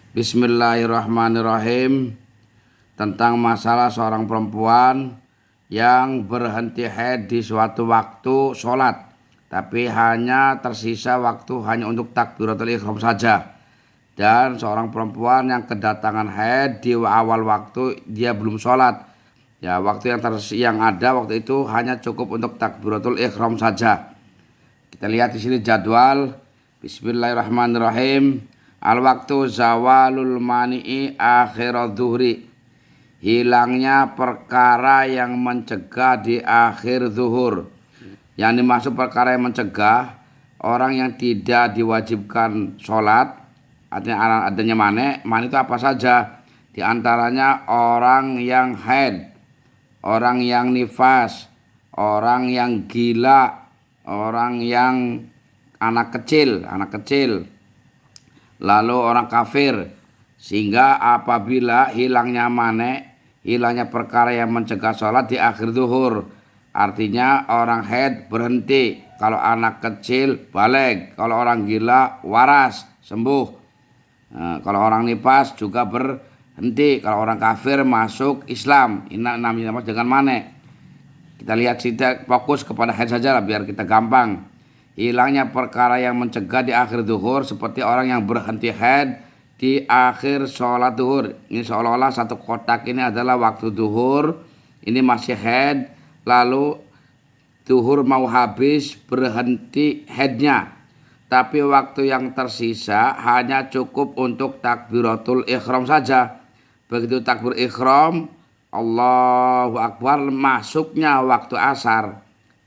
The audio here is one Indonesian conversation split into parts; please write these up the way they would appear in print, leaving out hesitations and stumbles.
Bismillahirrahmanirrahim. Tentang masalah seorang perempuan yang berhenti haid di suatu waktu sholat, tapi hanya tersisa waktu hanya untuk takbiratul ihram saja. Dan seorang perempuan yang kedatangan haid di awal waktu dia belum sholat. Ya, waktu yang ada waktu itu hanya cukup untuk takbiratul ihram saja. Kita lihat di sini jadwal. Bismillahirrahmanirrahim. Al waktu zawalul mani'i akhirat zuhri. Hilangnya perkara yang mencegah di akhir zuhur. Yang dimaksud perkara yang mencegah, orang yang tidak diwajibkan sholat, artinya adanya mani itu apa saja? Di antaranya orang yang haid, orang yang nifas, orang yang gila, orang yang anak kecil, lalu orang kafir. Sehingga apabila hilangnya hilangnya perkara yang mencegah sholat di akhir zuhur, artinya orang haid berhenti, kalau anak kecil balik, kalau orang gila waras sembuh, kalau orang nifas juga berhenti, kalau orang kafir masuk Islam. Ini namanya dengan kita lihat kita fokus kepada haid saja lah biar kita gampang. Hilangnya perkara yang mencegah di akhir zuhur seperti orang yang berhenti haid di akhir sholat zuhur. Ini seolah-olah satu kotak ini adalah waktu zuhur, ini masih haid, lalu zuhur mau habis berhenti haidnya, tapi waktu yang tersisa hanya cukup untuk takbiratul ihram saja. Begitu takbir ihram, Allahu Akbar, masuknya waktu asar,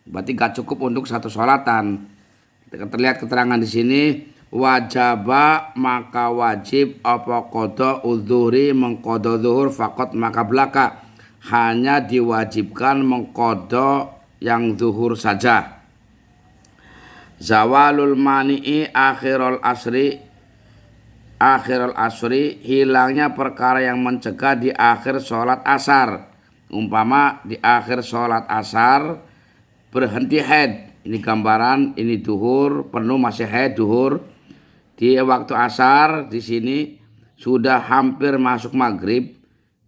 berarti gak cukup untuk satu sholatan. Terlihat keterangan di sini, wajaba maka wajib apa qada udzuhri mengqada zuhur faqat maka belaka, hanya diwajibkan mengqada yang zuhur saja. Zawalul mani'i akhirul asri, hilangnya perkara yang mencegah di akhir sholat asar. Umpama di akhir sholat asar berhenti haid, ini gambaran, ini duhur penuh masih haid duhur. Di waktu asar di sini sudah hampir masuk maghrib,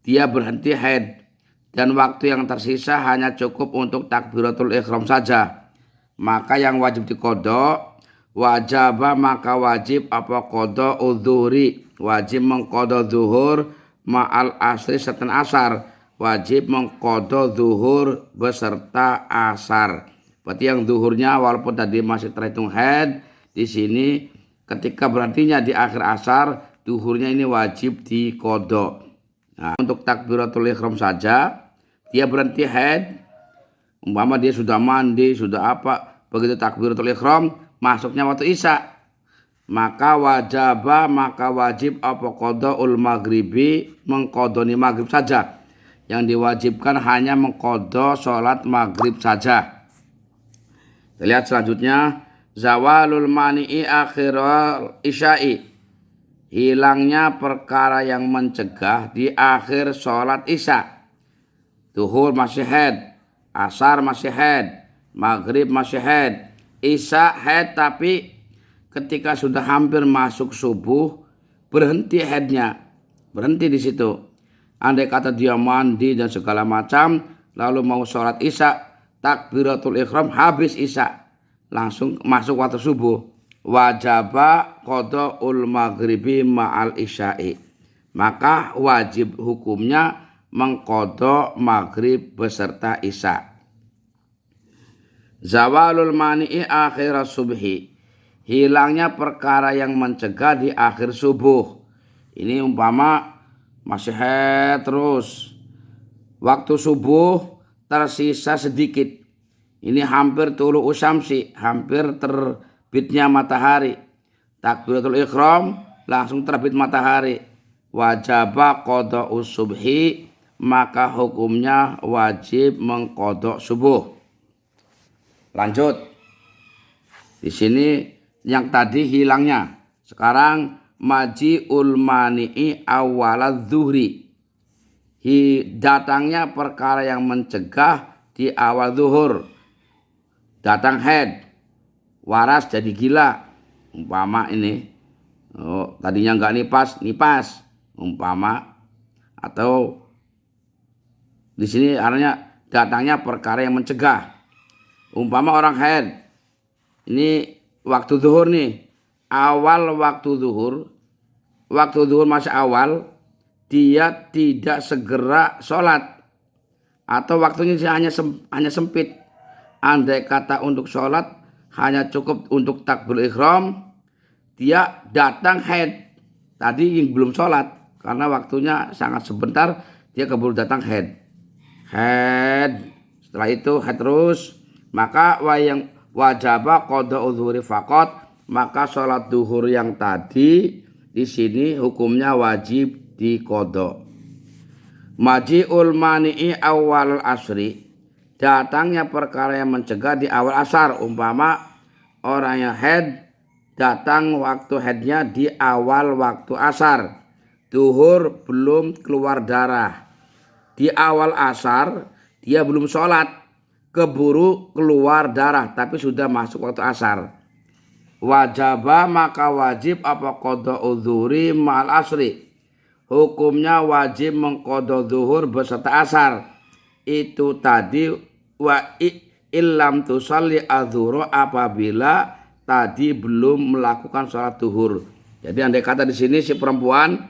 dia berhenti haid dan waktu yang tersisa hanya cukup untuk takbiratul ihram saja. Maka yang wajib diqadha, wajaba maka wajib apa qadha udzuhri, wajib mengqadha zuhur ma'al asri serta asar, wajib mengqadha zuhur beserta asar. Berarti yang zuhurnya walaupun tadi masih terhitung haid, di sini ketika berhentinya di akhir asar, zuhurnya ini wajib diqadha. Nah, untuk takbiratul ihram saja, dia berhenti haid, umpama dia sudah mandi, sudah apa, begitu takbiratul ihram masuknya waktu isya, maka wajib apa qadaul maghribi, mengqadoni maghrib saja. Yang diwajibkan hanya mengqadha sholat maghrib saja. Kita lihat selanjutnya, zawalul mani'i akhiral isya'i, hilangnya perkara yang mencegah di akhir sholat isya. Zuhur masih haid, asar masih haid, maghrib masih haid, isya haid, tapi ketika sudah hampir masuk subuh berhenti haidnya, berhenti di situ. Andai kata dia mandi dan segala macam, lalu mau sholat isya, takbiratul ihram habis isya, langsung masuk waktu subuh, wajaba qadaul maghribi ma'al isya'i, maka wajib hukumnya mengqadha maghrib beserta isya. Zawalul mani'i akhir subhi, hilangnya perkara yang mencegah di akhir subuh. Ini umpama masih haid terus, waktu subuh tersisa sedikit, ini hampir tulu usyamsi, hampir terbitnya matahari, takbiratul ihram langsung terbit matahari, wajaba qada'us subhi, maka hukumnya wajib mengqadha subuh. Lanjut. Di sini yang tadi hilangnya, sekarang maji'ul mani'i awalad zuhri, datangnya perkara yang mencegah di awal zuhur. Datang haid, waras jadi gila, umpama ini Oh, tadinya nggak nipas umpama, atau di sini artinya datangnya perkara yang mencegah. Umpama orang haid, ini waktu zuhur nih, awal waktu zuhur masih awal, dia tidak segera sholat atau waktunya hanya sempit. Andai kata untuk sholat hanya cukup untuk takbiratul ihram, dia datang haid tadi yang belum sholat karena waktunya sangat sebentar, dia keburu datang haid. Setelah itu haid terus, maka yang wajaba qadha udhuri faqat, maka sholat duhur yang tadi di sini hukumnya wajib diqadha. Maji'ul mani'i awal asri, datangnya perkara yang mencegah di awal asar. Umpama orang yang haid datang waktu haidnya di awal waktu asar, duhur belum keluar darah, di awal asar dia belum sholat, keburu keluar darah tapi sudah masuk waktu asar. Wajaba, maka wajib apa qadha udhuri ma'al asri, hukumnya wajib mengqadha zuhur beserta asar. Itu tadi wa illam tusalli adzuhur, apabila tadi belum melakukan sholat zuhur. Jadi andai kata di sini si perempuan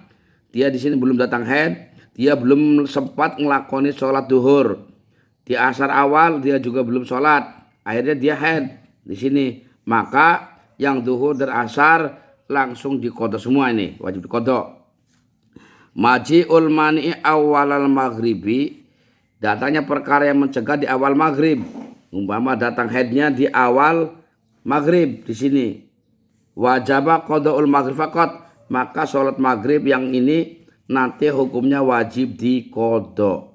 dia di sini belum datang haid, dia belum sempat ngelakoni sholat zuhur. Di asar awal dia juga belum sholat, akhirnya dia haid di sini, maka yang zuhur dan asar langsung diqadha semua, ini wajib diqadha. Maji'ul mani'i awalal maghribi, datangnya perkara yang mencegah di awal maghrib. Umpama datang haidnya di awal maghrib di sini, wajaba qadha'ul maghrib faqat, maka sholat maghrib yang ini nanti hukumnya wajib diqadha.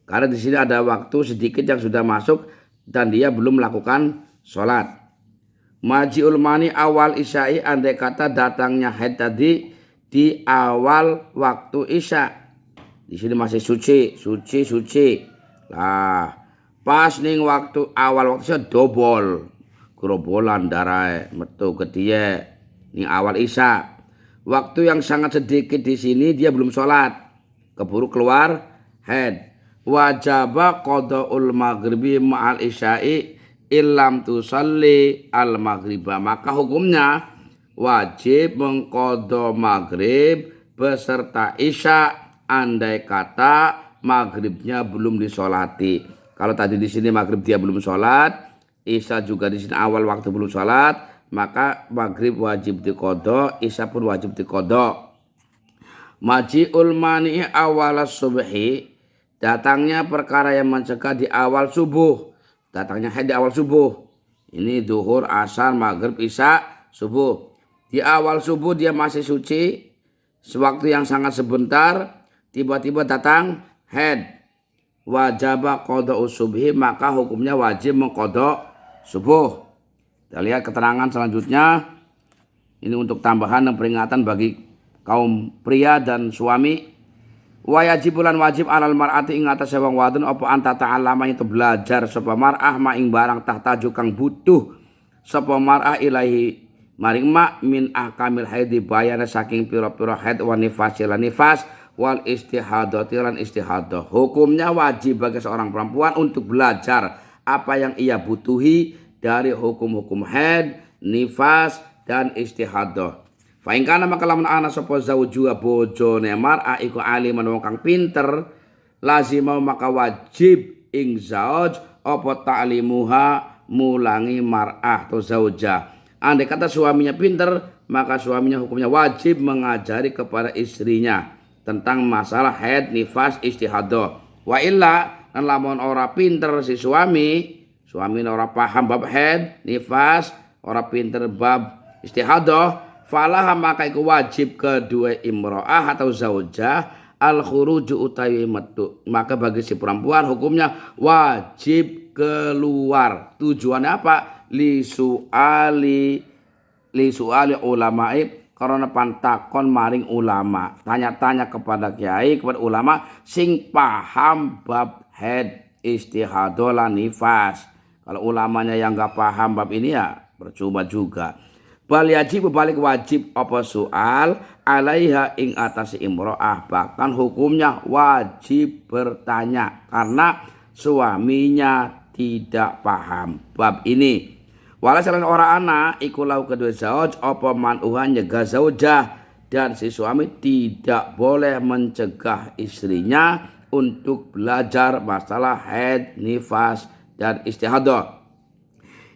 Karena di sini ada waktu sedikit yang sudah masuk dan dia belum melakukan sholat. Maji'ul mani awal isya'i, andai kata datangnya haid tadi di awal waktu isya, di sini masih suci. Lah, pas ning waktu awal waktu isya dobol, gerobolan darah metu ke dia ning awal isya. Waktu yang sangat sedikit di sini dia belum sholat, keburu keluar haid. Wajaba qadha'ul maghribi ma'al isya'i illam tusalli al maghriba, maka hukumnya wajib mengqadha maghrib beserta isya andai kata maghribnya belum disolati. Kalau tadi di sini maghrib dia belum sholat, isya juga di sini awal waktu belum sholat, maka maghrib wajib diqadha, isya pun wajib diqadha. Maji'ul mani'i awal subhi, datangnya perkara yang mencegah di awal subuh. Datangnya haid di awal subuh, ini duhur, asar, maghrib, isya, subuh. Di awal subuh dia masih suci, sewaktu yang sangat sebentar, tiba-tiba datang haid. Wajaba qadha'us subhi, maka hukumnya wajib mengqadha subuh. Kita lihat keterangan selanjutnya. Ini untuk tambahan dan peringatan bagi kaum pria dan suami. Wa yajibulan wajib alal mar'ati ing atase wong wadon apa anta ta'allama itu belajar sapa mar'ah ma ing barang tahtaju kang butuh sapa mar'ah ilahi maring mak min ahkamil haidi, bayana saking pira-pira haid wa nifas lan nifas wal istihadati lan istihadah. Hukumnya wajib bagi seorang perempuan untuk belajar apa yang ia butuhi dari hukum-hukum haid, nifas dan istihadah. Fa in kana maka lamun ana sapa zauju bojone mar'ah iku aliman wong kang pinter, lazim maka wajib ing zauj apa ta'limuha, mulangi mar'ah atau zauja. Andai kata suaminya pinter, maka suaminya hukumnya wajib mengajari kepada istrinya tentang masalah haid, nifas, istihadah. Wa illa lan lamun ora pinter si suami ora paham bab haid, nifas, ora pinter bab istihadah, falah maka iku wajib kedua imro'ah atau zaujah al khuruju utawi metu, maka bagi si perempuan hukumnya wajib keluar. Tujuannya apa? Li suali ulama'i, karena pantakon maring ulama, tanya-tanya kepada kiai, kepada ulama sing paham bab haid, istihadah lan nifas. Kalau ulamanya yang enggak paham bab ini ya percuma juga. Bal yajib balik wajib apa soal alaiha ing atas imro'ah, bahkan hukumnya wajib bertanya karena suaminya tidak paham bab ini. Wala salan ora ana iku lau kedua zauj apa manuhan nyegah zaujah, dan si suami tidak boleh mencegah istrinya untuk belajar masalah haid, nifas dan istihadah.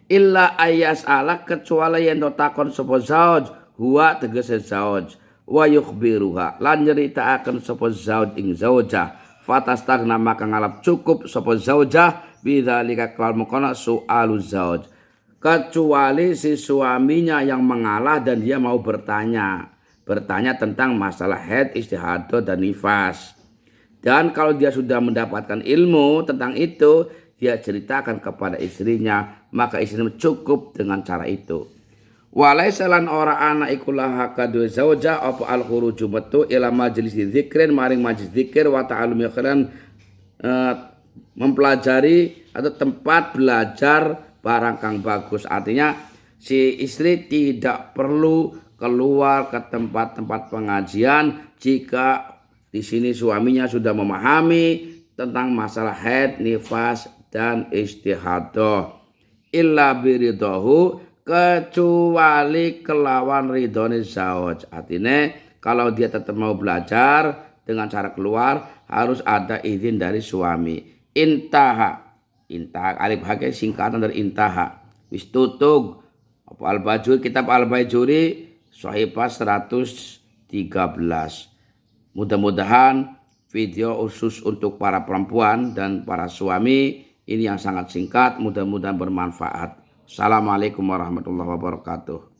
Illa ayas ala kecuali yang takon sapa zauj huwa tegese zauj wa yukhbiruha lan nyritakaken sapa zauj ing zaujah fatastagna maka ngalap cukup sapa zaujah bidzalika kelawan mengkono soalu zauj, kecuali si suaminya yang mengalah dan dia mau bertanya tentang masalah haid, istihadah dan nifas. Dan kalau dia sudah mendapatkan ilmu tentang itu, dia ceritakan kepada istrinya, maka istrinya cukup dengan cara itu. Walaysa lan ora ana iku laha kadue zauja apa al khuruju metu ila majlis dzikrin maring majlis dzikir wa ta'allum khairan, mempelajari atau tempat belajar barang kang bagus. Artinya si istri tidak perlu keluar ke tempat-tempat pengajian jika di sini suaminya sudah memahami tentang masalah haid, nifas dan istihadah. Illa biridahu, kecuali kelawan ridhone zauj. Artinya kalau dia tetap mau belajar dengan cara keluar harus ada izin dari suami. Intaha alif hake singkatan dari intaha. Wis tutug apa al-bajuri, kitab al-bajuri Shahifah 113. Mudah-mudahan video khusus untuk para perempuan dan para suami ini yang sangat singkat, mudah-mudahan bermanfaat. Assalamualaikum warahmatullahi wabarakatuh.